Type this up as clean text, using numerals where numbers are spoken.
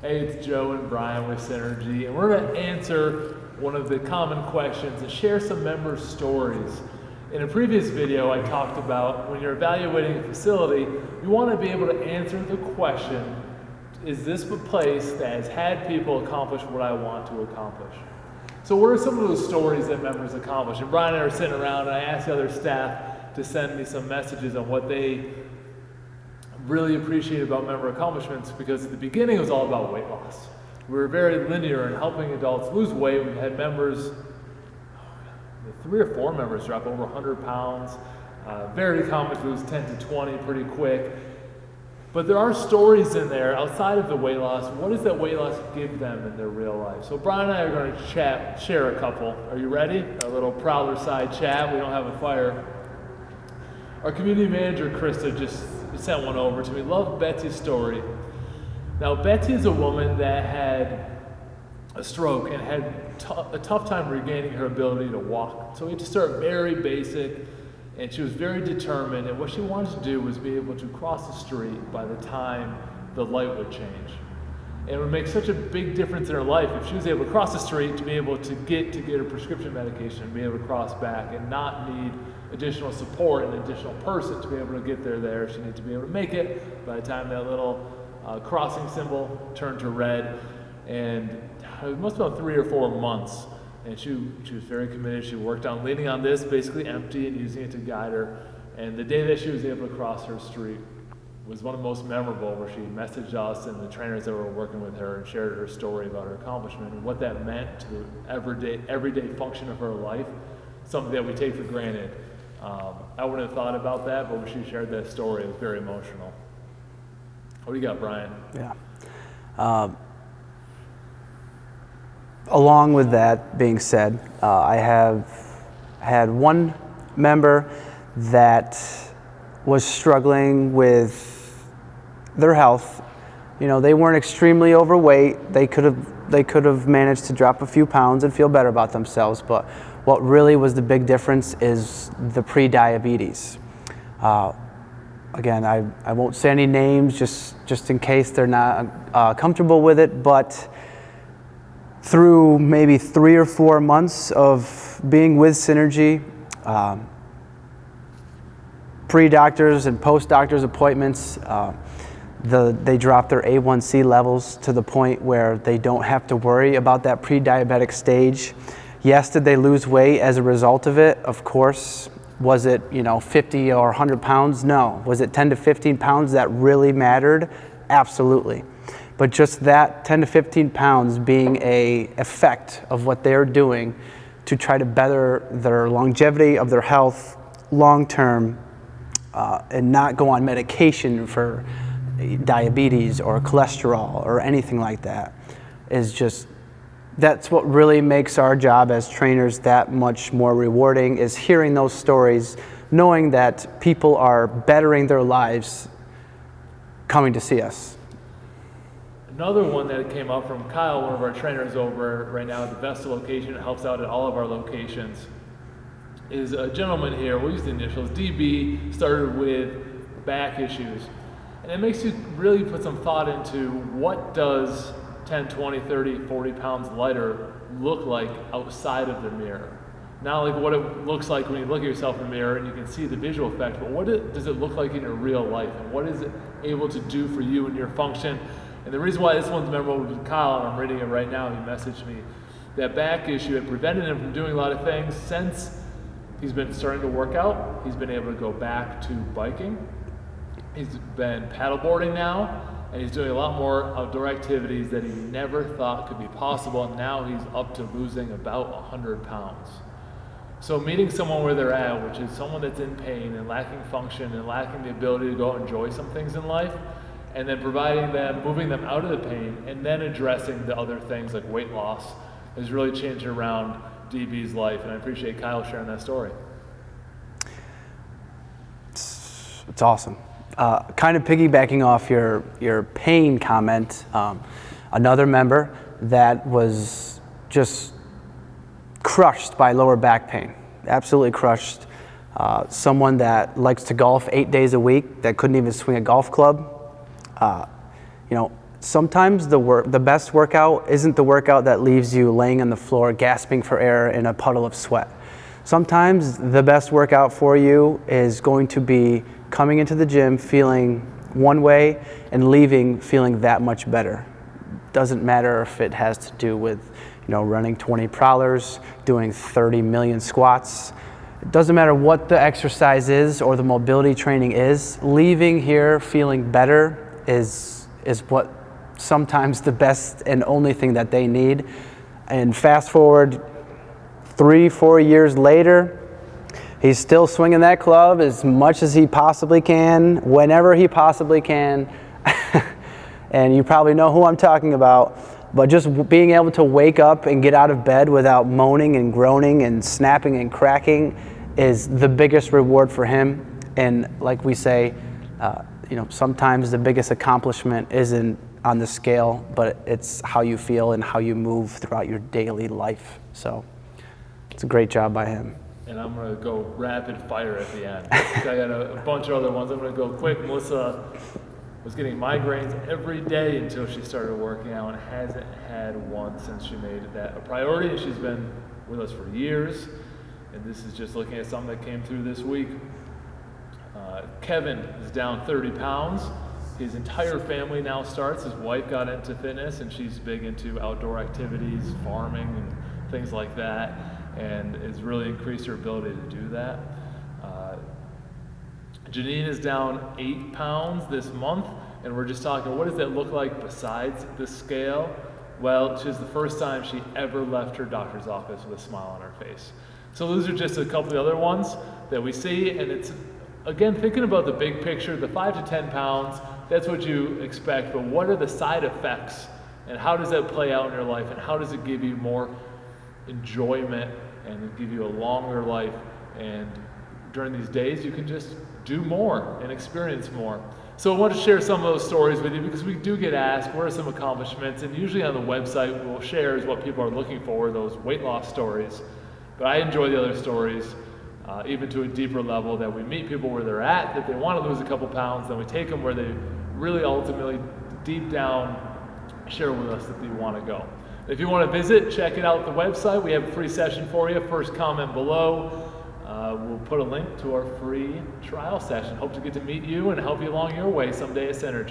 Hey, it's Joe and Brian with Synergy, and we're going to answer one of the common questions and share some member stories. In a previous video, I talked about when you're evaluating a facility, you want to be able to answer the question, is this a place that has had people accomplish what I want to accomplish? So what are some of those stories that members accomplish? And Brian and I are sitting around, and I asked the other staff to send me some messages on what they really appreciate about member accomplishments, because at the beginning it was all about weight loss. We were very linear in helping adults lose weight. We had members, 3 or 4 members drop over 100 pounds. Very common to lose 10 to 20 pretty quick. But there are stories in there outside of the weight loss. What does that weight loss give them in their real life? So Brian and I are going to share a couple. Are you ready? A little Prowler side chat. We don't have a fire. Our community manager, Krista, just sent one over to me. Love Betsy's story. Now, Betsy is a woman that had a stroke and had a tough time regaining her ability to walk. So we had to start very basic, and she was very determined, and what she wanted to do was be able to cross the street by the time the light would change. And it would make such a big difference in her life if she was able to cross the street to be able to get her prescription medication, be able to cross back and not need additional support and an additional person to be able to get there. She needed to be able to make it by the time that little crossing symbol turned to red. And it must have been 3 or 4 months. And she was very committed. She worked on leaning on this, basically empty, and using it to guide her. And the day that she was able to cross her street was one of the most memorable, where she messaged us and the trainers that were working with her and shared her story about her accomplishment and what that meant to the everyday function of her life, something that we take for granted. I wouldn't have thought about that, but when she shared that story, it was very emotional. What do you got, Brian? Yeah. Along with that being said, I have had one member that was struggling with their health. You know, they weren't extremely overweight. They could have managed to drop a few pounds and feel better about themselves, but what really was the big difference is the pre-diabetes. Again, I won't say any names just in case they're not comfortable with it, but through maybe 3 or 4 months of being with Synergy, pre-doctors and post-doctors appointments, they dropped their A1C levels to the point where they don't have to worry about that pre-diabetic stage. Yes, did they lose weight as a result of it? Of course. Was it 50 or 100 pounds? No. Was it 10 to 15 pounds that really mattered? Absolutely. But just that 10 to 15 pounds being an effect of what they're doing to try to better their longevity of their health long term, and not go on medication for diabetes or cholesterol or anything like that, that's what really makes our job as trainers that much more rewarding, is hearing those stories, knowing that people are bettering their lives coming to see us. Another one that came up from Kyle, one of our trainers over right now at the Vestal location, helps out at all of our locations, is a gentleman here, we'll use the initials, DB, started with back issues. And it makes you really put some thought into what does 10, 20, 30, 40 pounds lighter look like outside of the mirror. Not like what it looks like when you look at yourself in the mirror and you can see the visual effect, but what does it look like in your real life? And what is it able to do for you and your function? And the reason why this one's memorable with Kyle, and I'm reading it right now, he messaged me, that back issue had prevented him from doing a lot of things. Since he's been starting to work out, he's been able to go back to biking. He's been paddleboarding now, and he's doing a lot more outdoor activities that he never thought could be possible, and now he's up to losing about 100 pounds. So meeting someone where they're at, which is someone that's in pain and lacking function and lacking the ability to go out and enjoy some things in life, and then providing them, moving them out of the pain, and then addressing the other things like weight loss, has really changed around DB's life, and I appreciate Kyle sharing that story. It's awesome. Kind of piggybacking off your pain comment, another member that was just crushed by lower back pain, absolutely crushed. Someone that likes to golf 8 days a week that couldn't even swing a golf club. sometimes the best workout isn't the workout that leaves you laying on the floor gasping for air in a puddle of sweat. Sometimes the best workout for you is going to be coming into the gym feeling one way and leaving feeling that much better. Doesn't matter if it has to do with, running 20 prowlers, doing 30 million squats. It doesn't matter what the exercise is or the mobility training is. Leaving here feeling better is what sometimes the best and only thing that they need. And fast forward 3-4 years later, he's still swinging that club as much as he possibly can, whenever he possibly can. And you probably know who I'm talking about. But just being able to wake up and get out of bed without moaning and groaning and snapping and cracking is the biggest reward for him. And like we say, sometimes the biggest accomplishment isn't on the scale, but it's how you feel and how you move throughout your daily life. So it's a great job by him. And I'm going to go rapid fire at the end. I got a bunch of other ones. I'm going to go quick. Melissa was getting migraines every day until she started working out and hasn't had one since she made that a priority. And she's been with us for years. And this is just looking at something that came through this week. Kevin is down 30 pounds. His entire family now starts. His wife got into fitness and she's big into outdoor activities, farming and things like that, and has really increased her ability to do that. Janine is down 8 pounds this month, and we're just talking, what does that look like besides the scale? Well, she's the first time she ever left her doctor's office with a smile on her face. So those are just a couple of the other ones that we see, and it's, again, thinking about the big picture, the 5 to 10 pounds, that's what you expect, but what are the side effects, and how does that play out in your life, and how does it give you more enjoyment and give you a longer life? And during these days, you can just do more and experience more. So I want to share some of those stories with you because we do get asked, what are some accomplishments? And usually on the website, we'll share is what people are looking for, those weight loss stories. But I enjoy the other stories, even to a deeper level, that we meet people where they're at, that they want to lose a couple pounds, then we take them where they really ultimately, deep down, share with us that they want to go. If you want to visit, check it out, the website. We have a free session for you. First comment below. We'll put a link to our free trial session. Hope to get to meet you and help you along your way someday at Synergy.